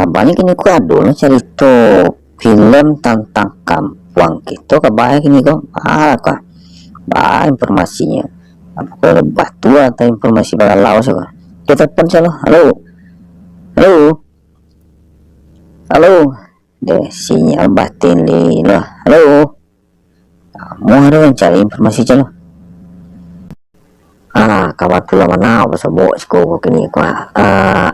banyak ini ku adul cerita film tentang kampung gitu kebanyak ini kok kok informasinya apa kalau batu atau informasi balalau sih kita telepon salo. Halo, halo, halo, deh sinyal batin loh. Halo, kamu ada yang cari informasi calo. Kawan pula mana sebut sekolah kini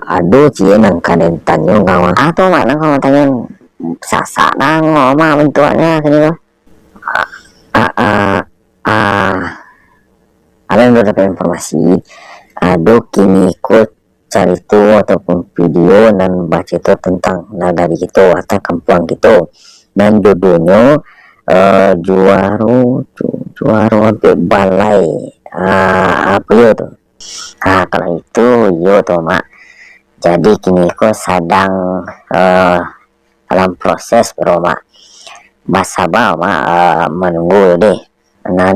aduh cie nang kaden tanyo kawan atau mana kawan tanya sasak nang ngoma bentuknya kini loh. Ada yang dapat informasi aduh kini ikut cari tuh ataupun video dan baca itu tentang nagari gitu atau kampung gitu dan judulnya juaro sampai balai apa ya tuh. Kalau itu yo tuh mak, jadi kini kok sedang dalam proses bro mak, bahasa mak menunggu deh. Dan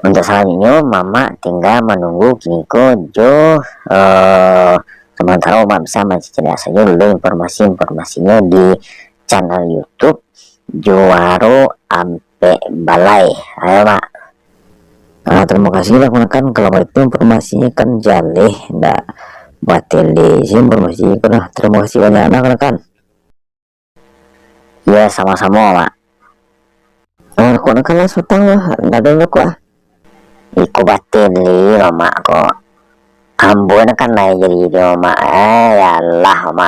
untuk selanjutnya mama tinggal menunggu kini kok jo sementara mak bisa menceritakan saja dulu informasinya di channel YouTube Juaro Ampe Balai. Ayo mak. Terima kasih lah kan kalau itu informasinya kan jaleh ndak batin di informasi kan. Terima kasih banyak kan. Ya sama-sama mak. Kok kan langsung tahu ndak ada kok. Iku batin li mak kok. Ambon kan naik jadi mak ya Allah mak